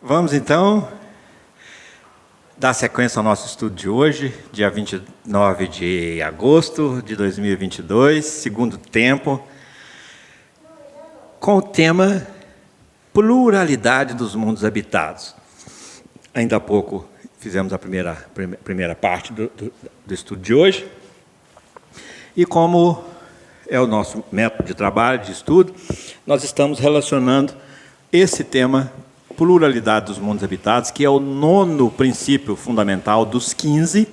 Vamos então dar sequência ao nosso estudo de hoje, dia 29 de agosto de 2022, segundo tempo, com o tema pluralidade dos mundos habitados. Ainda há pouco fizemos a primeira parte do estudo de hoje, e como é o nosso método de trabalho, de estudo, nós estamos relacionando esse tema pluralidade dos mundos habitados, que é o 9º princípio fundamental dos 15,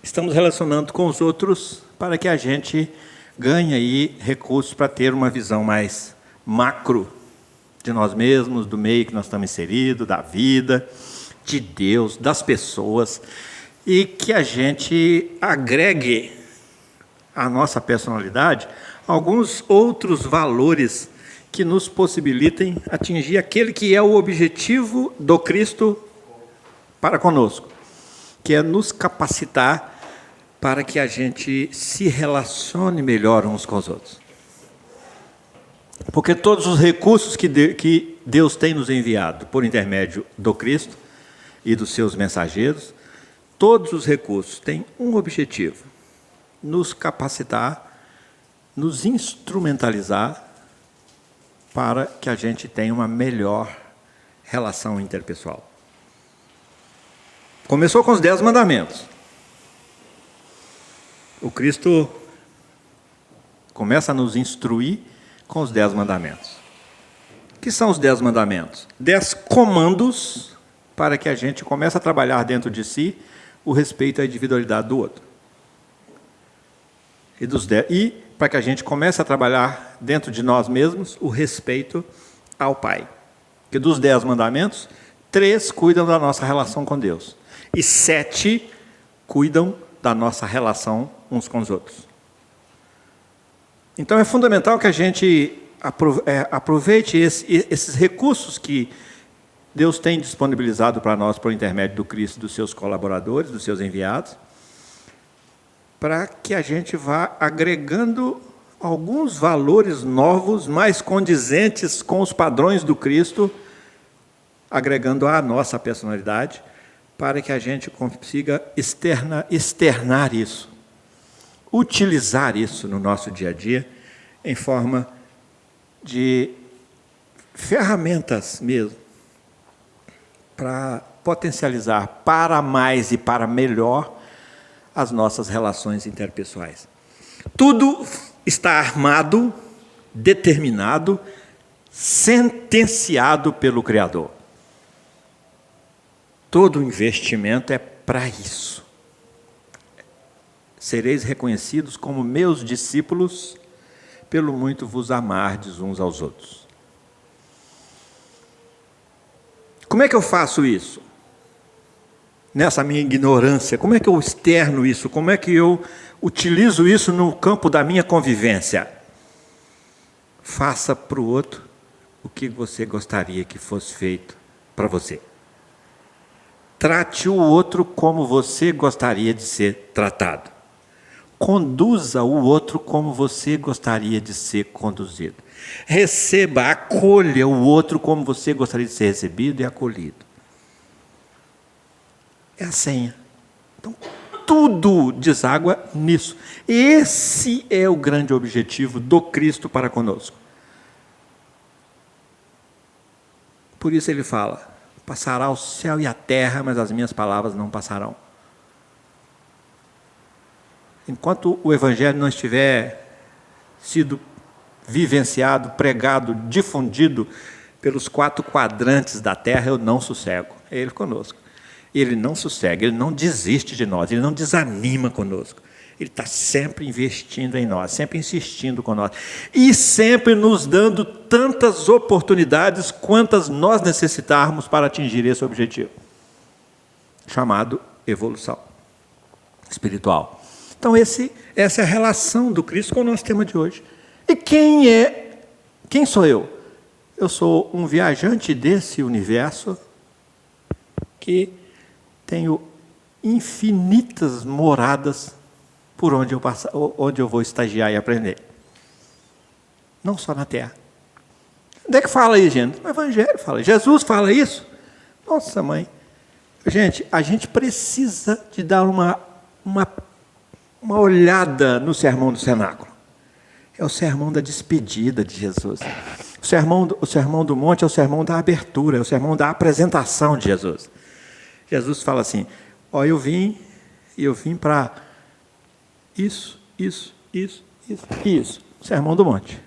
estamos relacionando com os outros para que a gente ganhe aí recursos para ter uma visão mais macro de nós mesmos, do meio que nós estamos inseridos, da vida, de Deus, das pessoas, e que a gente agregue à nossa personalidade alguns outros valores que nos possibilitem atingir aquele que é o objetivo do Cristo para conosco, que é nos capacitar para que a gente se relacione melhor uns com os outros. Porque todos os recursos que Deus tem nos enviado por intermédio do Cristo e dos seus mensageiros, todos os recursos têm um objetivo: nos capacitar, nos instrumentalizar para que a gente tenha uma melhor relação interpessoal. Começou com os 10 mandamentos. O Cristo começa a nos instruir com os 10 mandamentos. O que são os 10 mandamentos? 10 comandos para que a gente comece a trabalhar dentro de si o respeito à individualidade do outro. E para que a gente comece a trabalhar dentro de nós mesmos o respeito ao Pai. Porque dos 10 mandamentos, 3 cuidam da nossa relação com Deus. E 7 cuidam da nossa relação uns com os outros. Então é fundamental que a gente aproveite esses recursos que Deus tem disponibilizado para nós por intermédio do Cristo, dos seus colaboradores, dos seus enviados, para que a gente vá agregando alguns valores novos, mais condizentes com os padrões do Cristo, agregando à nossa personalidade, para que a gente consiga externar isso, utilizar isso no nosso dia a dia, em forma de ferramentas mesmo, para potencializar para mais e para melhor as nossas relações interpessoais. Tudo está armado, determinado, sentenciado pelo Criador. Todo investimento é para isso. Sereis reconhecidos como meus discípulos, pelo muito vos amardes uns aos outros. Como é que eu faço isso? Nessa minha ignorância, como é que eu externo isso? Como é que eu utilizo isso no campo da minha convivência? Faça para o outro o que você gostaria que fosse feito para você. Trate o outro como você gostaria de ser tratado. Conduza o outro como você gostaria de ser conduzido. Receba, acolha o outro como você gostaria de ser recebido e acolhido. É a senha. Então, tudo deságua nisso. Esse é o grande objetivo do Cristo para conosco. Por isso ele fala: passará o céu e a terra, mas as minhas palavras não passarão. Enquanto o Evangelho não estiver sido vivenciado, pregado, difundido pelos 4 quadrantes da terra, eu não sossego. É Ele conosco. Ele não sossega, Ele não desiste de nós, Ele não desanima conosco. Ele está sempre investindo em nós, sempre insistindo com nós. E sempre nos dando tantas oportunidades quantas nós necessitarmos para atingir esse objetivo, chamado evolução espiritual. Então essa é a relação do Cristo com o nosso tema de hoje. E quem sou eu? Eu sou um viajante desse universo que tenho infinitas moradas por onde eu vou estagiar e aprender. Não só na terra. Onde é que fala aí, gente? No Evangelho fala. Jesus fala isso? Nossa, mãe. Gente, a gente precisa de dar uma olhada no Sermão do Cenáculo. É o sermão da despedida de Jesus. O sermão do monte é o sermão da abertura, é o sermão da apresentação de Jesus. Jesus fala assim, eu vim para isso. Sermão do monte.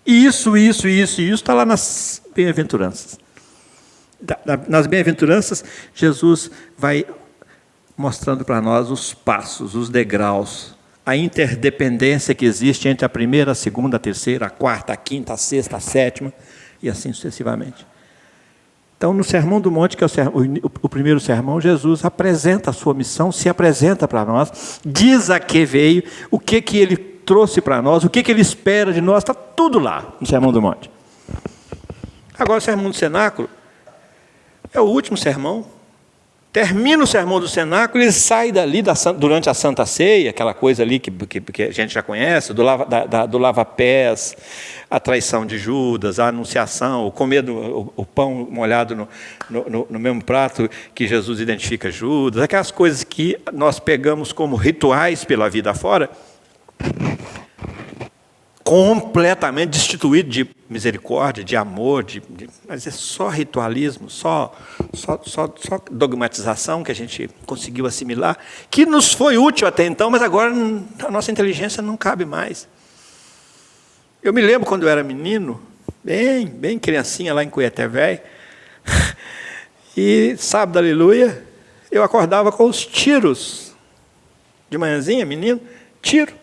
Isso está lá nas bem-aventuranças. Nas bem-aventuranças, Jesus vai mostrando para nós os passos, os degraus, a interdependência que existe entre a primeira, a segunda, a terceira, a quarta, a quinta, a sexta, a sétima, e assim sucessivamente. Então, no Sermão do Monte, que é o primeiro sermão, Jesus apresenta a sua missão, se apresenta para nós, diz a que veio, o que ele trouxe para nós, o que ele espera de nós, está tudo lá no Sermão do Monte. Agora, o Sermão do Cenáculo é o último sermão. Termina o Sermão do Cenáculo, ele sai dali durante a Santa Ceia, aquela coisa ali que a gente já conhece, do lava-pés, a traição de Judas, a anunciação, o comer o pão molhado no mesmo prato que Jesus identifica Judas, aquelas coisas que nós pegamos como rituais pela vida afora, completamente destituído de misericórdia, de amor, mas é só ritualismo, só dogmatização que a gente conseguiu assimilar, que nos foi útil até então, mas agora a nossa inteligência não cabe mais. Eu me lembro quando eu era menino, bem criancinha lá em Cuiaté Velho, e sábado, aleluia, eu acordava com os tiros. De manhãzinha, menino, tiro.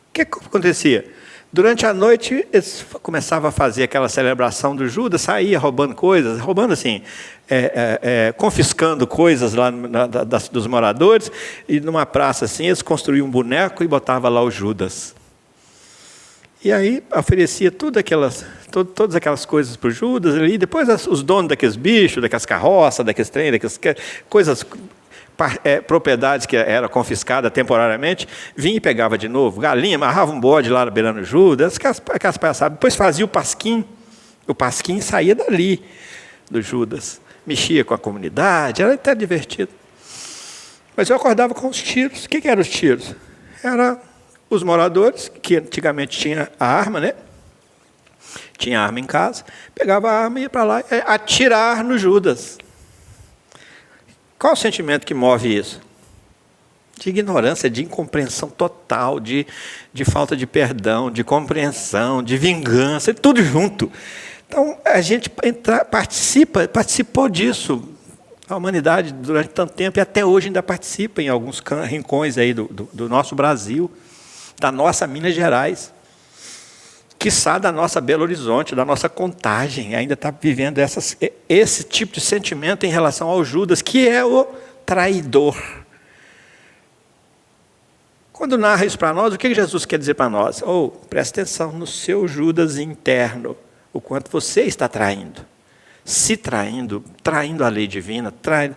O que acontecia? Durante a noite, eles começavam a fazer aquela celebração do Judas, saía roubando coisas, assim, confiscando coisas lá dos moradores, e numa praça assim, eles construíam um boneco e botavam lá o Judas. E aí oferecia todas aquelas coisas para o Judas, e depois os donos daqueles bichos, daquelas carroças, daqueles trem, daquelas coisas, propriedades que era confiscada temporariamente, vinha e pegava de novo, galinha, amarrava um bode lá beirando Judas, aquelas palhaçadas. Depois fazia o pasquim saía dali, do Judas, mexia com a comunidade, era até divertido. Mas eu acordava com os tiros. O que eram os tiros? Era os moradores, que antigamente tinha a arma, né? Tinha arma em casa, pegava a arma e ia para lá atirar no Judas. Qual o sentimento que move isso? De ignorância, de incompreensão total, de falta de perdão, de compreensão, de vingança, tudo junto. Então, a gente participou disso. A humanidade, durante tanto tempo, e até hoje ainda participa em alguns rincões aí do nosso Brasil, da nossa Minas Gerais, quiçá da nossa Belo Horizonte, da nossa Contagem, ainda está vivendo esse tipo de sentimento em relação ao Judas, que é o traidor. Quando narra isso para nós, o que Jesus quer dizer para nós? Presta atenção no seu Judas interno, o quanto você está traindo. Se traindo a lei divina, traindo.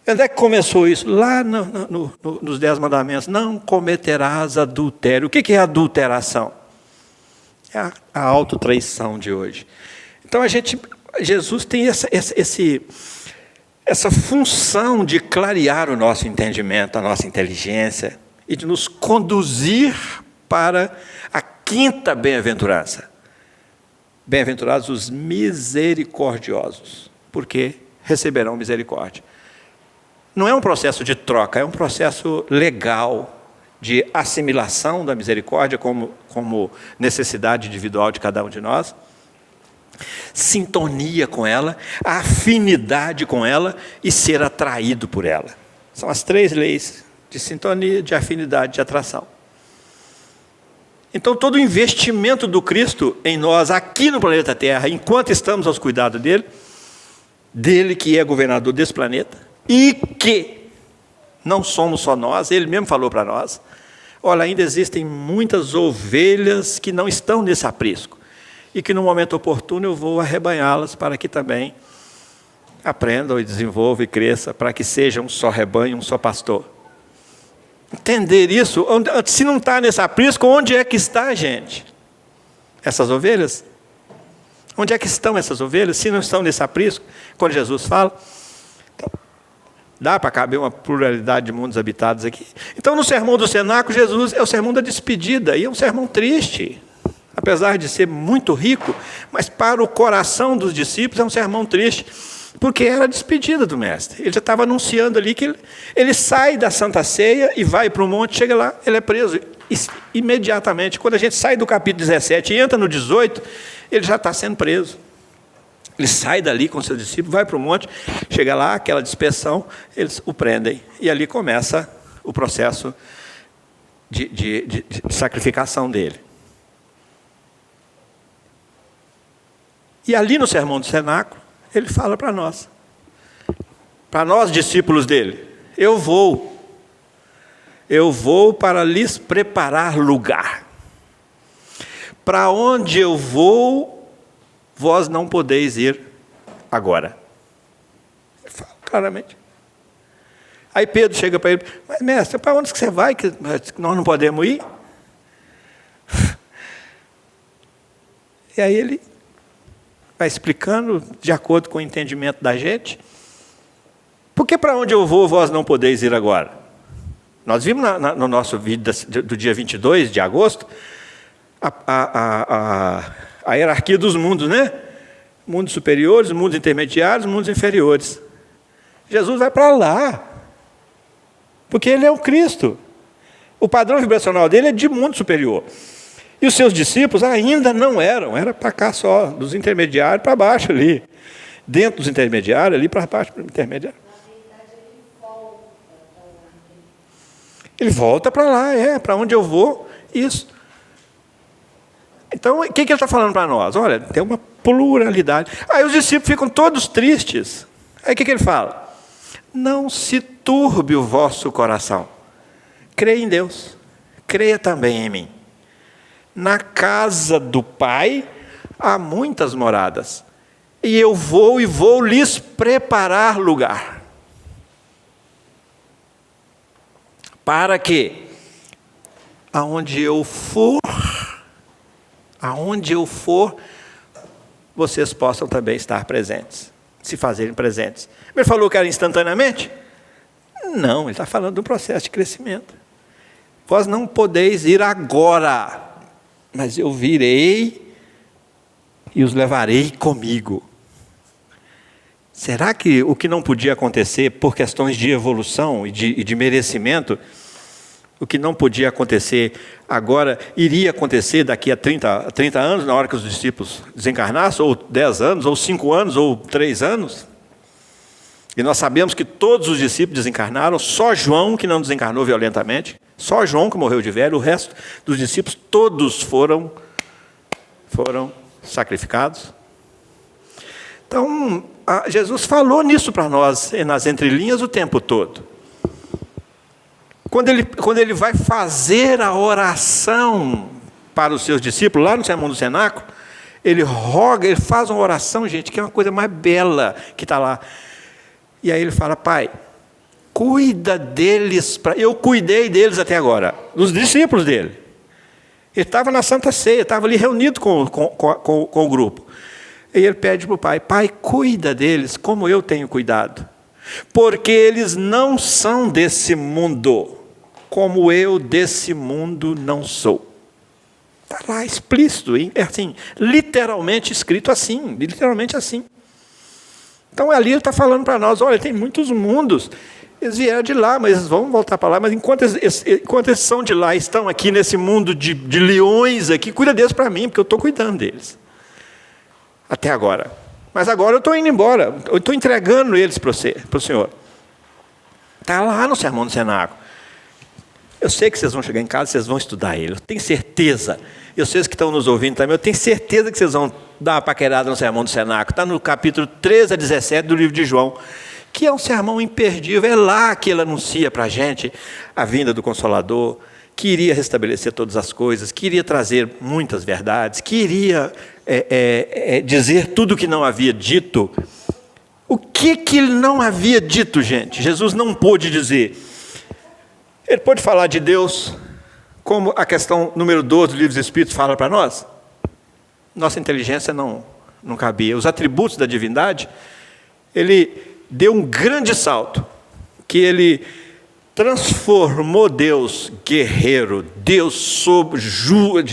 Onde é que começou isso? Lá nos 10 mandamentos. Não cometerás adultério. O que é adulteração? É a autotraição de hoje. Então, Jesus tem essa função de clarear o nosso entendimento, a nossa inteligência, e de nos conduzir para a quinta bem-aventurança. Bem-aventurados os misericordiosos, porque receberão misericórdia. Não é um processo de troca, é um processo legal, de assimilação da misericórdia como necessidade individual de cada um de nós, sintonia com ela, afinidade com ela e ser atraído por ela. São as 3 leis de sintonia, de afinidade, de atração. Então, todo o investimento do Cristo em nós, aqui no planeta Terra, enquanto estamos aos cuidados dele que é governador desse planeta, e que não somos só nós, ele mesmo falou para nós, olha, ainda existem muitas ovelhas que não estão nesse aprisco, e que no momento oportuno eu vou arrebanhá-las para que também aprendam e desenvolvam e cresçam para que seja um só rebanho, um só pastor. Entender isso, se não está nesse aprisco, onde é que está, gente? Essas ovelhas? Onde é que estão essas ovelhas? Se não estão nesse aprisco, quando Jesus fala, então, dá para caber uma pluralidade de mundos habitados aqui. Então, no sermão do cenáculo, Jesus é o sermão da despedida, e é um sermão triste, apesar de ser muito rico, mas para o coração dos discípulos é um sermão triste, porque era a despedida do mestre. Ele já estava anunciando ali que ele sai da Santa Ceia e vai para o monte, chega lá, ele é preso. Imediatamente, quando a gente sai do capítulo 17 e entra no 18, ele já está sendo preso. Ele sai dali com seus discípulos, vai para o monte, chega lá, aquela dispersão, eles o prendem. E ali começa o processo de sacrificação dele. E ali no sermão do cenáculo, ele fala para nós discípulos dele, eu vou para lhes preparar lugar. Para onde eu vou, vós não podeis ir agora. Ele fala claramente. Aí Pedro chega para ele, mas mestre, para onde que você vai que nós não podemos ir? E aí ele vai explicando de acordo com o entendimento da gente. Porque para onde eu vou, vós não podeis ir agora? Nós vimos no nosso vídeo do dia 22 de agosto, a hierarquia dos mundos, né? Mundos superiores, mundos intermediários, mundos inferiores. Jesus vai para lá, porque ele é o Cristo. O padrão vibracional dele é de mundo superior. E os seus discípulos ainda não eram, era para cá só, dos intermediários para baixo ali. Dentro dos intermediários, ali para baixo do intermediário. Ele volta para lá, para onde eu vou, isso. Então, o que ele está falando para nós? Olha, tem uma pluralidade. Aí os discípulos ficam todos tristes. Aí o que ele fala? Não se turbe o vosso coração. Creia em Deus, creia também em mim. Na casa do Pai há muitas moradas, e eu vou lhes preparar lugar, para que aonde eu for, vocês possam também estar presentes, se fazerem presentes. Ele falou que era instantaneamente? Não, ele está falando de um processo de crescimento. Vós não podeis ir agora, mas eu virei e os levarei comigo. Será que o que não podia acontecer por questões de evolução e de merecimento, o que não podia acontecer agora, iria acontecer daqui a 30 anos, na hora que os discípulos desencarnassem, ou 10 anos, ou 5 anos, ou 3 anos? E nós sabemos que todos os discípulos desencarnaram, só João que não desencarnou violentamente, só João que morreu de velho, o resto dos discípulos, todos foram sacrificados. Então, Jesus falou nisso para nós, nas entrelinhas, o tempo todo. Quando ele vai fazer a oração para os seus discípulos, lá no sermão do cenáculo, ele roga, ele faz uma oração, gente, que é uma coisa mais bela que está lá. E aí ele fala, Pai, cuida deles, eu cuidei deles até agora, dos discípulos dele. Ele estava na Santa Ceia, estava ali reunido com o grupo. E ele pede para o Pai, Pai, cuida deles como eu tenho cuidado. Porque eles não são desse mundo, como eu desse mundo não sou. Está lá explícito, é assim, literalmente escrito assim, literalmente assim. Então ali ele está falando para nós, olha, tem muitos mundos, eles vieram de lá, mas eles vão voltar para lá, mas enquanto eles são de lá, estão aqui nesse mundo de leões aqui, cuida deles para mim, porque eu estou cuidando deles. Até agora. Mas agora eu estou indo embora, eu estou entregando eles para o Senhor. Está lá no sermão do cenáculo. Eu sei que vocês vão chegar em casa, vocês vão estudar ele, eu tenho certeza. E vocês que estão nos ouvindo também, eu tenho certeza que vocês vão dar uma paquerada no sermão do cenáculo. Está no capítulo 13 a 17 do livro de João, que é um sermão imperdível. É lá que ele anuncia para a gente a vinda do Consolador, que iria restabelecer todas as coisas, que iria trazer muitas verdades, que iria dizer tudo o que não havia dito O que ele não havia dito, gente? Jesus não pôde dizer. Ele pôde falar de Deus, como a questão número 12 do Livro dos Espíritos fala para nós? Nossa inteligência não cabia. Os atributos da divindade, ele deu um grande salto, que ele transformou Deus guerreiro, Deus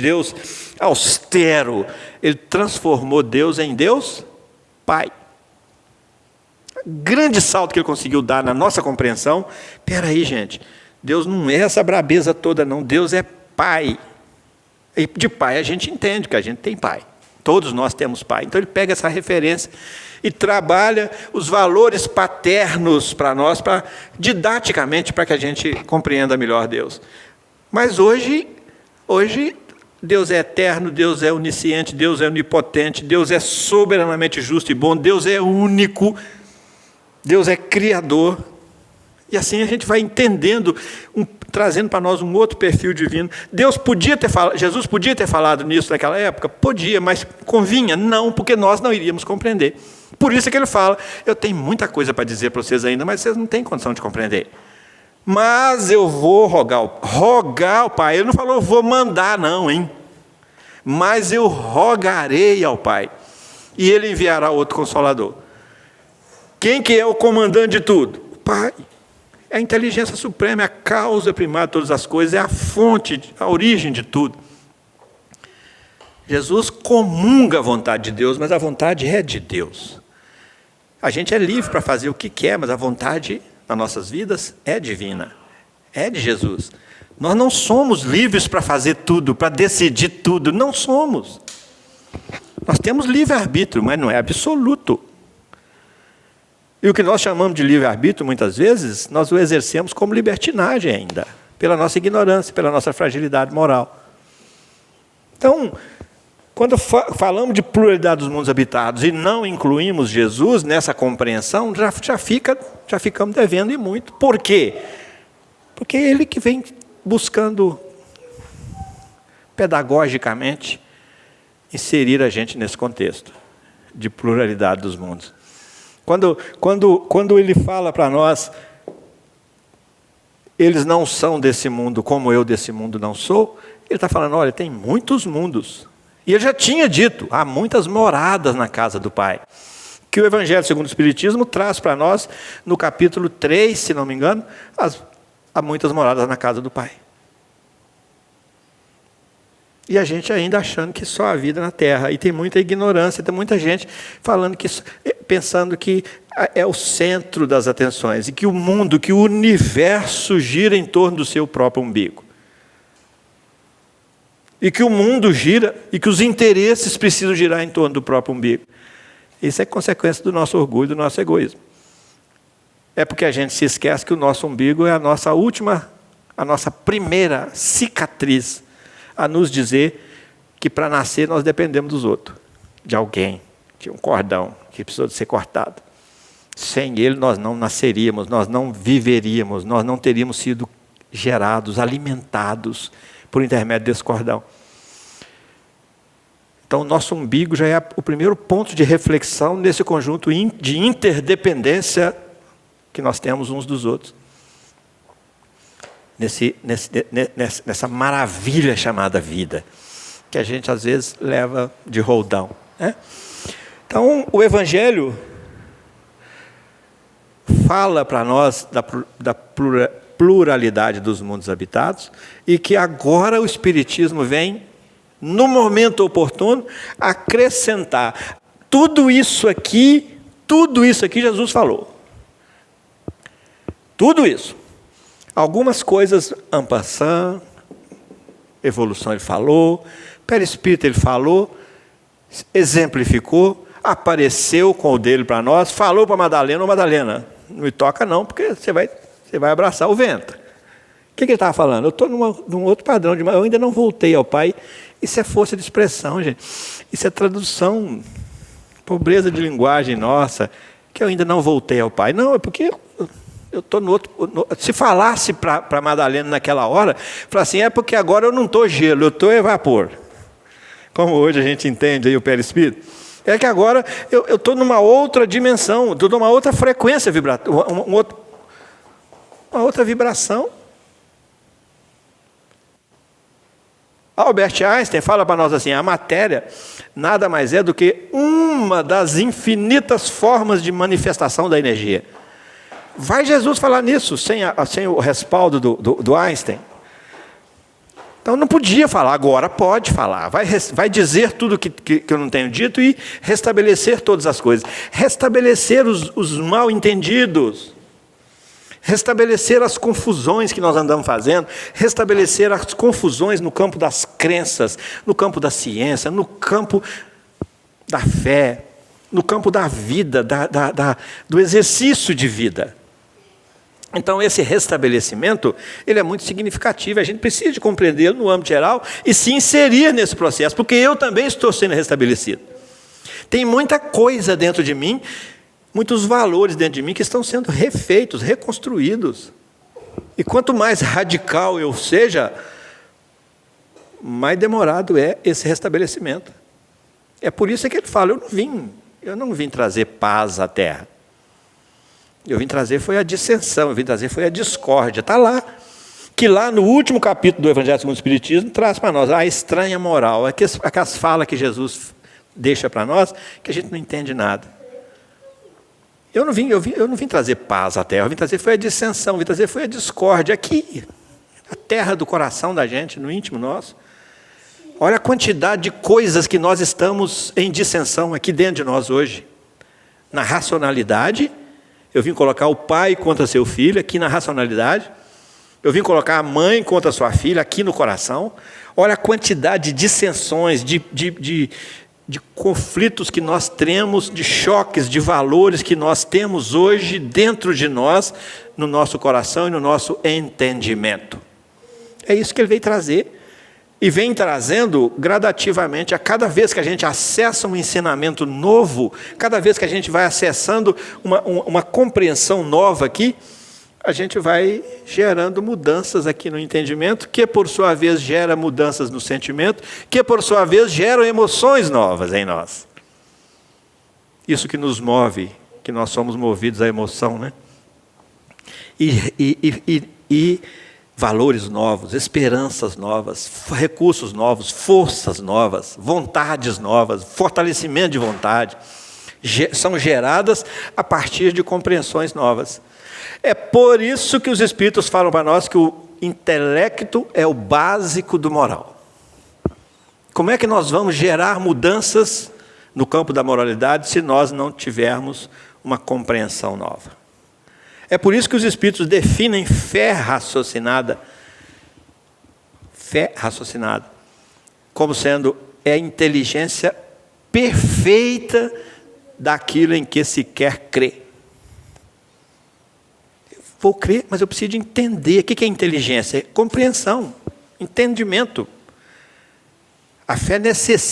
Deus austero. Ele transformou Deus em Deus Pai. Grande salto que ele conseguiu dar na nossa compreensão. Espera aí, gente, Deus não é essa brabeza toda, não. Deus é Pai. E de Pai a gente entende que a gente tem Pai. Todos nós temos Pai. Então ele pega essa referência e trabalha os valores paternos para nós, didaticamente, para que a gente compreenda melhor Deus. Mas hoje Deus é eterno, Deus é onisciente, Deus é onipotente, Deus é soberanamente justo e bom, Deus é único, Deus é criador. E assim a gente vai entendendo, trazendo para nós um outro perfil divino. Jesus podia ter falado nisso naquela época? Podia, mas convinha? Não, porque nós não iríamos compreender. Por isso é que ele fala, eu tenho muita coisa para dizer para vocês ainda, mas vocês não têm condição de compreender. Mas eu vou rogar ao Pai. Ele não falou, vou mandar não, hein? Mas eu rogarei ao Pai. E ele enviará outro Consolador. Quem que é o comandante de tudo? O Pai. É a inteligência suprema, é a causa primária de todas as coisas, é a fonte, a origem de tudo. Jesus comunga a vontade de Deus, mas a vontade é de Deus. A gente é livre para fazer o que quer, mas a vontade nas nossas vidas é divina, é de Jesus. Nós não somos livres para fazer tudo, para decidir tudo, não somos. Nós temos livre-arbítrio, mas não é absoluto. E o que nós chamamos de livre-arbítrio, muitas vezes, nós o exercemos como libertinagem ainda, pela nossa ignorância, pela nossa fragilidade moral. Então, quando falamos de pluralidade dos mundos habitados e não incluímos Jesus nessa compreensão, já ficamos devendo e muito. Por quê? Porque é ele que vem buscando pedagogicamente inserir a gente nesse contexto de pluralidade dos mundos. Quando ele fala para nós, eles não são desse mundo como eu desse mundo não sou, ele está falando, olha, tem muitos mundos. E ele já tinha dito, há muitas moradas na casa do Pai. Que o Evangelho segundo o Espiritismo traz para nós, no capítulo 3, se não me engano, há muitas moradas na casa do Pai. E a gente ainda achando que só a vida na Terra. E tem muita ignorância, tem muita gente pensando que é o centro das atenções. E que o mundo, que o universo gira em torno do seu próprio umbigo. E que o mundo gira, e que os interesses precisam girar em torno do próprio umbigo. Isso é consequência do nosso orgulho, do nosso egoísmo. É porque a gente se esquece que o nosso umbigo é a nossa primeira cicatriz a nos dizer que para nascer nós dependemos dos outros, de alguém, de um cordão que precisou de ser cortado. Sem ele nós não nasceríamos, nós não viveríamos, nós não teríamos sido gerados, alimentados por intermédio desse cordão. Então o nosso umbigo já é o primeiro ponto de reflexão nesse conjunto de interdependência que nós temos uns dos outros. Nessa maravilha chamada vida, que a gente às vezes leva de roldão, né? Então o Evangelho fala para nós da pluralidade dos mundos habitados, e que agora o Espiritismo vem, no momento oportuno, acrescentar tudo isso aqui Jesus falou. Tudo isso. Algumas coisas, en passant, evolução ele falou, perispírito ele falou, exemplificou, apareceu com o dele para nós, falou para Madalena, ô Madalena, não me toca não, porque você vai abraçar o vento. O que ele estava falando? Eu estou num outro padrão, eu ainda não voltei ao Pai. Isso é força de expressão, gente. Isso é tradução, pobreza de linguagem nossa, que eu ainda não voltei ao Pai. Não, é porque eu estou no outro. Se falasse para Madalena naquela hora, fala assim, é porque agora eu não estou gelo, eu estou vapor. Como hoje a gente entende aí o perispírito. É que agora eu estou numa outra dimensão, estou numa outra frequência vibratória, uma outra vibração. Albert Einstein fala para nós assim: a matéria nada mais é do que uma das infinitas formas de manifestação da energia. Vai Jesus falar nisso sem o respaldo do Einstein? Então não podia falar, agora pode falar. Vai dizer tudo que eu não tenho dito e restabelecer todas as coisas. Restabelecer os mal entendidos. Restabelecer as confusões que nós andamos fazendo, restabelecer as confusões no campo das crenças, no campo da ciência, no campo da fé, no campo da vida, do exercício de vida. Então, esse restabelecimento, ele é muito significativo, a gente precisa de compreendê-lo no âmbito geral e se inserir nesse processo, porque eu também estou sendo restabelecido. Tem muita coisa dentro de mim, muitos valores dentro de mim que estão sendo refeitos, reconstruídos. E quanto mais radical eu seja, mais demorado é esse restabelecimento. É por isso que ele fala, eu não vim trazer paz à terra. Eu vim trazer foi a dissensão, eu vim trazer foi a discórdia. Está lá. Que lá no último capítulo do Evangelho segundo o Espiritismo traz para nós a estranha moral, aquelas falas que Jesus deixa para nós, que a gente não entende nada. Eu não vim trazer paz à terra, eu vim trazer foi a dissensão, eu vim trazer foi a discórdia aqui, a terra do coração da gente, no íntimo nosso. Olha a quantidade de coisas que nós estamos em dissensão aqui dentro de nós hoje. Na racionalidade, eu vim colocar o pai contra seu filho, aqui na racionalidade. Eu vim colocar a mãe contra sua filha, aqui no coração. Olha a quantidade de dissensões, de conflitos que nós temos, de choques, de valores que nós temos hoje dentro de nós, no nosso coração e no nosso entendimento. É isso que ele veio trazer. E vem trazendo gradativamente, a cada vez que a gente acessa um ensinamento novo, cada vez que a gente vai acessando uma compreensão nova aqui, a gente vai gerando mudanças aqui no entendimento, que por sua vez gera mudanças no sentimento, que por sua vez geram emoções novas em nós. Isso que nos move, que nós somos movidos à emoção, né? E valores novos, esperanças novas, recursos novos, forças novas, vontades novas, fortalecimento de vontade, são geradas a partir de compreensões novas. É por isso que os Espíritos falam para nós que o intelecto é o básico do moral. Como é que nós vamos gerar mudanças no campo da moralidade se nós não tivermos uma compreensão nova? É por isso que os Espíritos definem fé raciocinada como sendo a inteligência perfeita daquilo em que se quer crer. Eu vou crer, mas eu preciso de entender. O que é inteligência? É compreensão, entendimento. A fé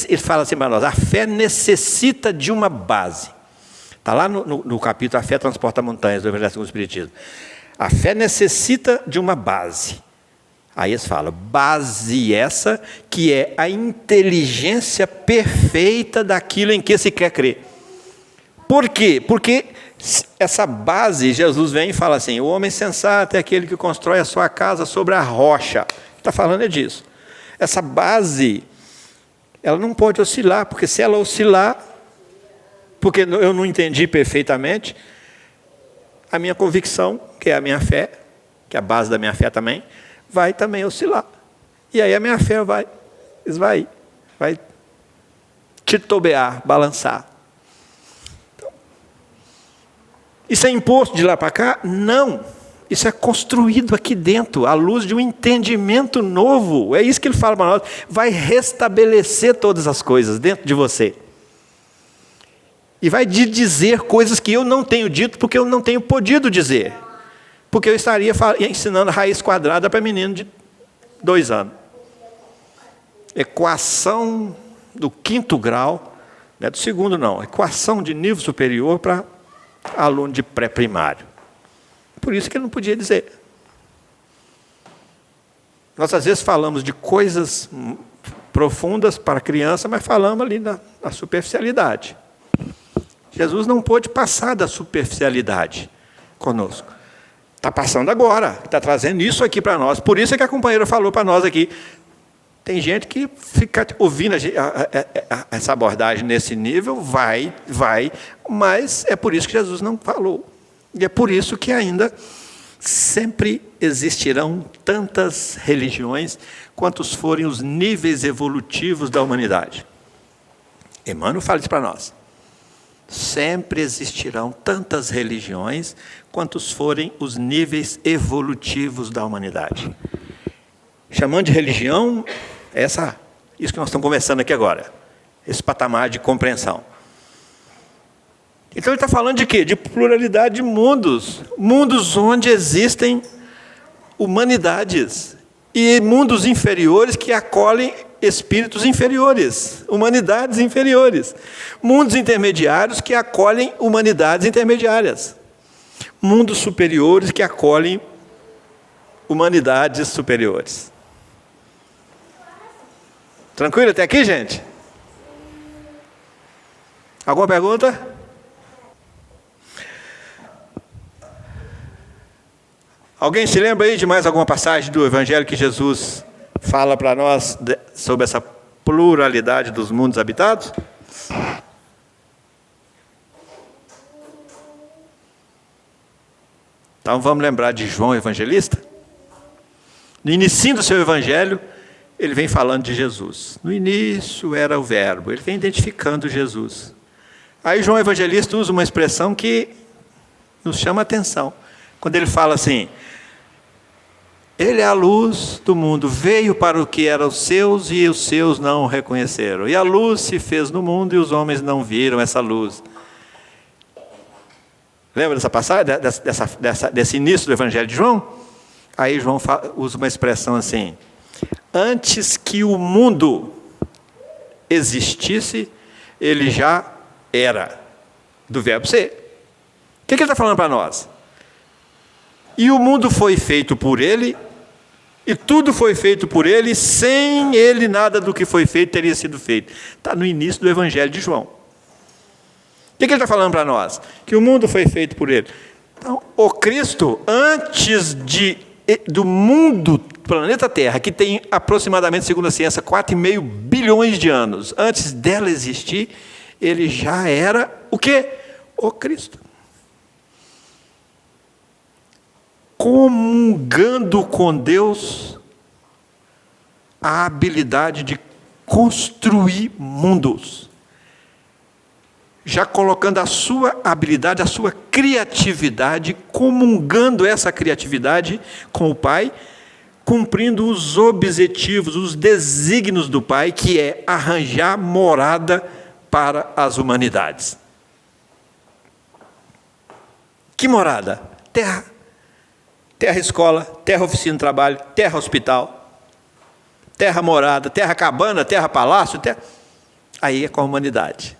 ele fala assim para nós, a fé necessita de uma base. Está lá no capítulo A Fé Transporta Montanhas, do Evangelho segundo o Espiritismo. A fé necessita de uma base. Aí eles falam, base essa que é a inteligência perfeita daquilo em que se quer crer. Por quê? Porque essa base, Jesus vem e fala assim, o homem sensato é aquele que constrói a sua casa sobre a rocha. Está falando disso. Essa base, ela não pode oscilar, porque se ela oscilar, porque eu não entendi perfeitamente, a minha convicção, que é a minha fé, que é a base da minha fé também, vai também oscilar. E aí a minha fé vai esvair, vai titubear, balançar. Então, isso é imposto de lá para cá? Não. Isso é construído aqui dentro, à luz de um entendimento novo. É isso que ele fala para nós. Vai restabelecer todas as coisas dentro de você. E vai dizer coisas que eu não tenho dito, porque eu não tenho podido dizer. Porque eu estaria ensinando raiz quadrada para menino de 2 anos. Equação do 5º grau, não é do 2º não, equação de nível superior para aluno de pré-primário. Por isso que ele não podia dizer. Nós às vezes falamos de coisas profundas para a criança, mas falamos ali na superficialidade. Jesus não pôde passar da superficialidade conosco. Está passando agora, está trazendo isso aqui para nós. Por isso é que a companheira falou para nós aqui. Tem gente que fica ouvindo essa abordagem nesse nível, vai, mas é por isso que Jesus não falou. E é por isso que ainda sempre existirão tantas religiões quantos forem os níveis evolutivos da humanidade. Emmanuel fala isso para nós. Sempre existirão tantas religiões quantos forem os níveis evolutivos da humanidade. Chamando de religião, isso que nós estamos conversando aqui agora, esse patamar de compreensão. Então ele está falando de quê? De pluralidade de mundos. Mundos onde existem humanidades. E mundos inferiores que acolhem espíritos inferiores, humanidades inferiores. Mundos intermediários que acolhem humanidades intermediárias. Mundos superiores que acolhem humanidades superiores. Tranquilo até aqui, gente? Alguma pergunta? Alguém se lembra aí de mais alguma passagem do Evangelho que Jesus fala para nós sobre essa pluralidade dos mundos habitados? Então vamos lembrar de João Evangelista? No início do seu Evangelho, ele vem falando de Jesus. No início era o Verbo, ele vem identificando Jesus. Aí João Evangelista usa uma expressão que nos chama a atenção. Quando ele fala assim, ele é a luz do mundo, veio para o que eram os seus e os seus não o reconheceram. E a luz se fez no mundo e os homens não viram essa luz. Lembra dessa passagem, desse início do Evangelho de João? Aí João usa uma expressão assim, antes que o mundo existisse, ele já era, do verbo ser. O que ele está falando para nós? E o mundo foi feito por ele, e tudo foi feito por ele, e sem ele nada do que foi feito teria sido feito. Está no início do Evangelho de João. O que ele está falando para nós? Que o mundo foi feito por ele. Então, o Cristo, antes do mundo, planeta Terra, que tem aproximadamente, segundo a ciência, 4,5 bilhões de anos, antes dela existir, ele já era o quê? O Cristo. Comungando com Deus a habilidade de construir mundos. Já colocando a sua habilidade, a sua criatividade, comungando essa criatividade com o Pai, cumprindo os objetivos, os desígnios do Pai, que é arranjar morada para as humanidades. Que morada? Terra. Terra escola, terra oficina de trabalho, terra hospital, terra morada, terra cabana, terra palácio, terra... Aí é com a humanidade.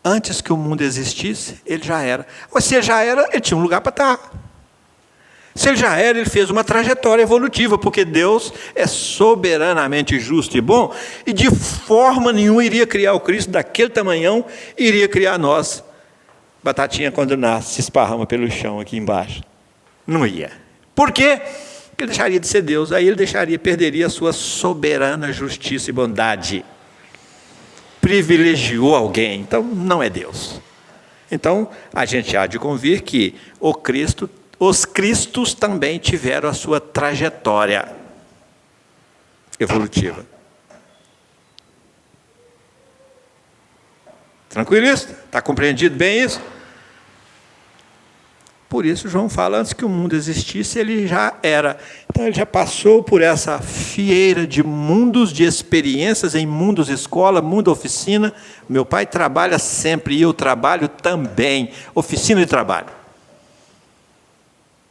Antes que o mundo existisse, ele já era. Ou se ele já era, ele tinha um lugar para estar. Se ele já era, ele fez uma trajetória evolutiva, porque Deus é soberanamente justo e bom, e de forma nenhuma iria criar o Cristo daquele tamanhão, iria criar nós. Batatinha, quando nasce, se esparrama pelo chão aqui embaixo. Não ia. Por quê? Porque ele deixaria de ser Deus, aí ele perderia a sua soberana justiça e bondade. Privilegiou alguém, então não é Deus. Então, a gente há de convir que os Cristos também tiveram a sua trajetória evolutiva. Tranquilo isso? Está compreendido bem isso? Por isso João fala, antes que o mundo existisse, ele já era. Então ele já passou por essa fieira de mundos, de experiências em mundos escola, mundo oficina. Meu pai trabalha sempre e eu trabalho também. Oficina de trabalho.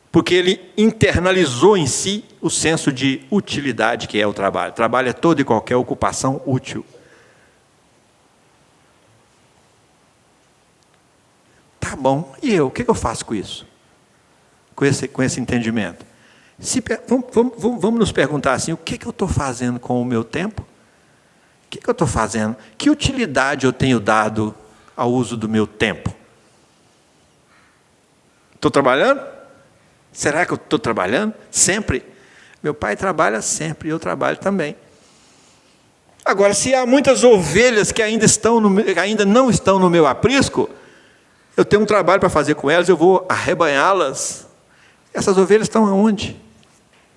Porque ele internalizou em si o senso de utilidade que é o trabalho. O trabalho é toda e qualquer ocupação útil. Tá bom, e eu? O que eu faço com isso? Com esse entendimento? Vamos nos perguntar assim, o que eu estou fazendo com o meu tempo? que eu estou fazendo? Que utilidade eu tenho dado ao uso do meu tempo? Estou trabalhando? Será que eu estou trabalhando? Sempre. Meu pai trabalha sempre, eu trabalho também. Agora, se há muitas ovelhas que ainda não estão no meu aprisco, eu tenho um trabalho para fazer com elas, eu vou arrebanhá-las. Essas ovelhas estão aonde?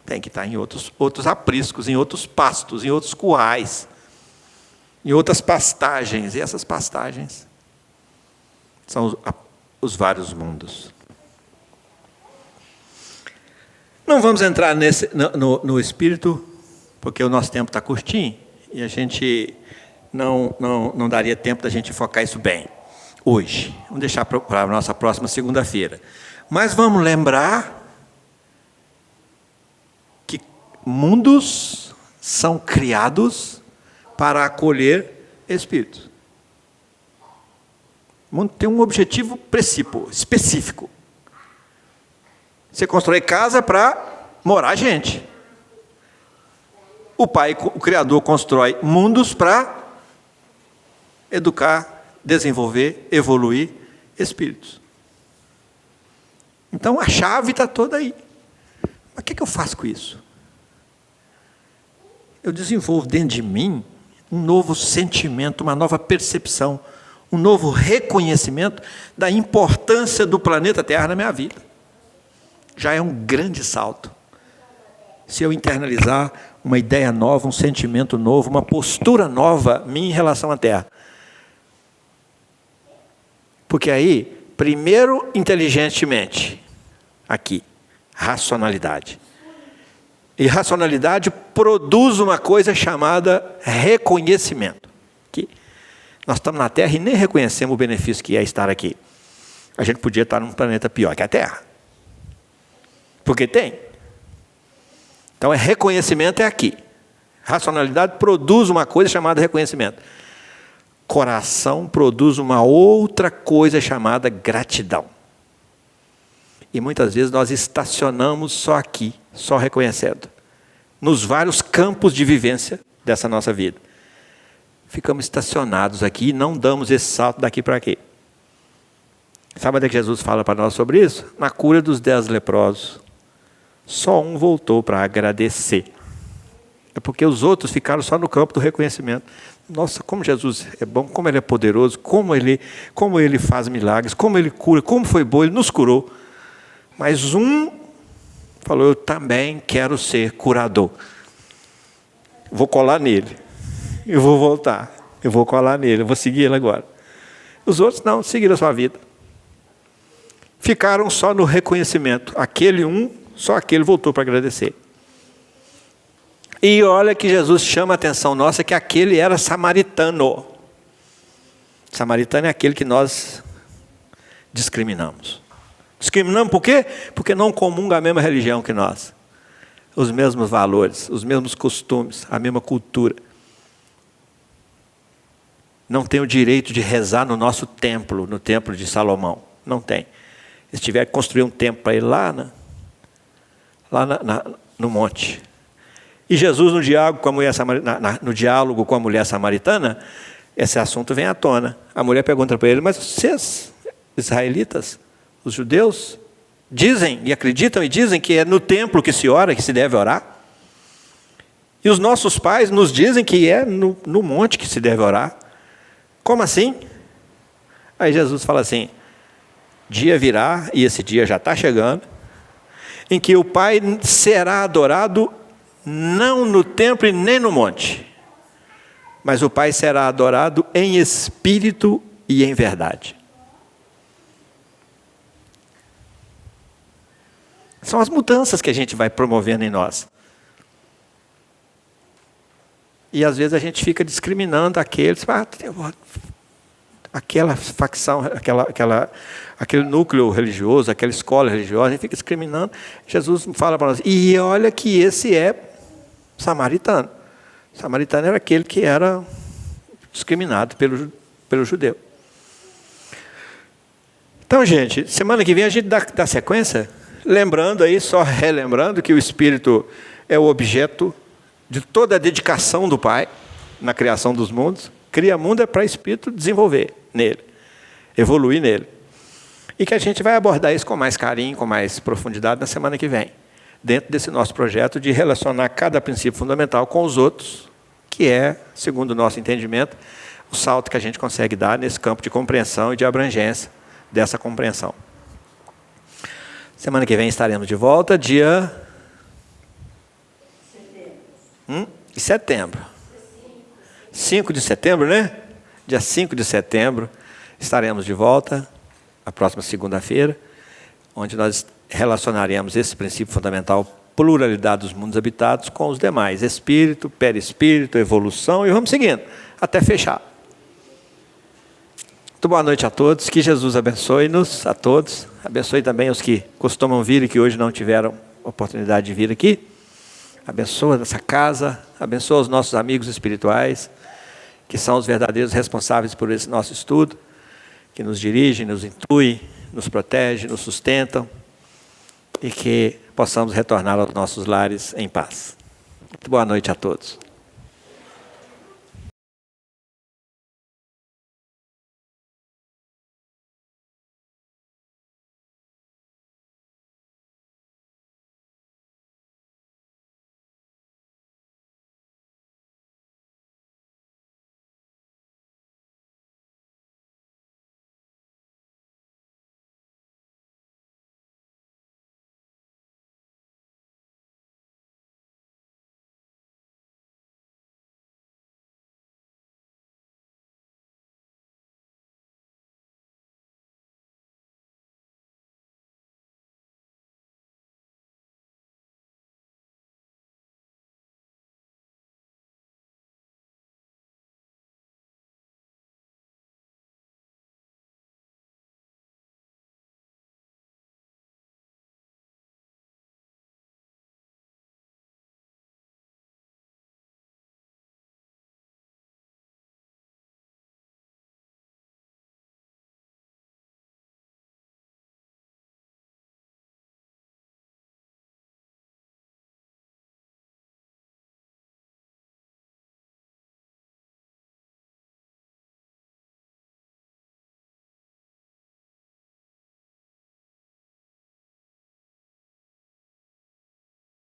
Tem que estar em outros apriscos, em outros pastos, em outros currais, em outras pastagens. E essas pastagens são os vários mundos. Não vamos entrar no espírito, porque o nosso tempo está curtinho, e a gente não daria tempo da gente focar isso bem hoje. Vamos deixar para a nossa próxima segunda-feira. Mas vamos lembrar que mundos são criados para acolher espíritos. O mundo tem um objetivo específico. Você constrói casa para morar gente. O Pai, o Criador, constrói mundos para educar, desenvolver, evoluir espíritos. Então a chave está toda aí. Mas o que eu faço com isso? Eu desenvolvo dentro de mim um novo sentimento, uma nova percepção, um novo reconhecimento da importância do planeta Terra na minha vida. Já é um grande salto. Se eu internalizar uma ideia nova, um sentimento novo, uma postura nova minha em relação à Terra. Porque aí, primeiro, inteligentemente, aqui, racionalidade. E racionalidade produz uma coisa chamada reconhecimento. Aqui, nós estamos na Terra e nem reconhecemos o benefício que é estar aqui. A gente podia estar num planeta pior que a Terra. Porque tem. Então, reconhecimento é aqui. Racionalidade produz uma coisa chamada reconhecimento. Coração produz uma outra coisa chamada gratidão. E muitas vezes nós estacionamos só aqui, só reconhecendo. Nos vários campos de vivência dessa nossa vida. Ficamos estacionados aqui e não damos esse salto daqui para aqui. Sabe onde é que Jesus fala para nós sobre isso? Na cura dos 10 leprosos. Só um voltou para agradecer. É porque os outros ficaram só no campo do reconhecimento. Nossa, como Jesus é bom, como Ele é poderoso, como ele faz milagres, como Ele cura, como foi bom, Ele nos curou. Mas um falou, eu também quero ser curador. Vou colar nele. Eu vou voltar. Eu vou colar nele, eu vou seguir ele agora. Os outros não, seguiram a sua vida. Ficaram só no reconhecimento. Aquele um, só aquele voltou para agradecer. E olha que Jesus chama a atenção nossa que aquele era samaritano. Samaritano é aquele que nós discriminamos. Discriminamos por quê? Porque não comunga a mesma religião que nós. Os mesmos valores, os mesmos costumes, a mesma cultura. Não tem o direito de rezar no nosso templo, no templo de Salomão. Não tem. Se tiver que construir um templo para ir lá no monte. E Jesus, no diálogo com a mulher samaritana, esse assunto vem à tona. A mulher pergunta para ele, mas vocês, israelitas, os judeus, dizem e acreditam e dizem que é no templo que se ora, que se deve orar? E os nossos pais nos dizem que é no monte que se deve orar. Como assim? Aí Jesus fala assim, dia virá, e esse dia já está chegando, em que o Pai será adorado não no templo e nem no monte, mas o Pai será adorado em espírito e em verdade. São as mudanças que a gente vai promovendo em nós. E às vezes a gente fica discriminando aqueles, aquela facção, aquele núcleo religioso, aquela escola religiosa, a gente fica discriminando. Jesus fala para nós, e olha que esse é samaritano. Samaritano era aquele que era discriminado pelo judeu. Então, gente, semana que vem a gente dá sequência, lembrando aí, só relembrando que o Espírito é o objeto de toda a dedicação do Pai. na criação dos mundos. Cria mundo é para espírito desenvolver nele, evoluir nele. E que a gente vai abordar isso com mais carinho, com mais profundidade na semana que vem, dentro desse nosso projeto de relacionar cada princípio fundamental com os outros, que é, segundo o nosso entendimento, o salto que a gente consegue dar nesse campo de compreensão e de abrangência dessa compreensão. Semana que vem estaremos de volta, dia... setembro. 5 de setembro, né? Dia 5 de setembro estaremos de volta, a próxima segunda-feira, onde nós relacionaremos esse princípio fundamental, pluralidade dos mundos habitados, com os demais, espírito, perispírito, evolução, e vamos seguindo, até fechar. Muito boa noite a todos, que Jesus abençoe-nos a todos, abençoe também os que costumam vir e que hoje não tiveram oportunidade de vir aqui, abençoa essa casa, abençoa os nossos amigos espirituais, que são os verdadeiros responsáveis por esse nosso estudo, que nos dirigem, nos intuem, nos protegem, nos sustentam, e que possamos retornar aos nossos lares em paz. Muito boa noite a todos.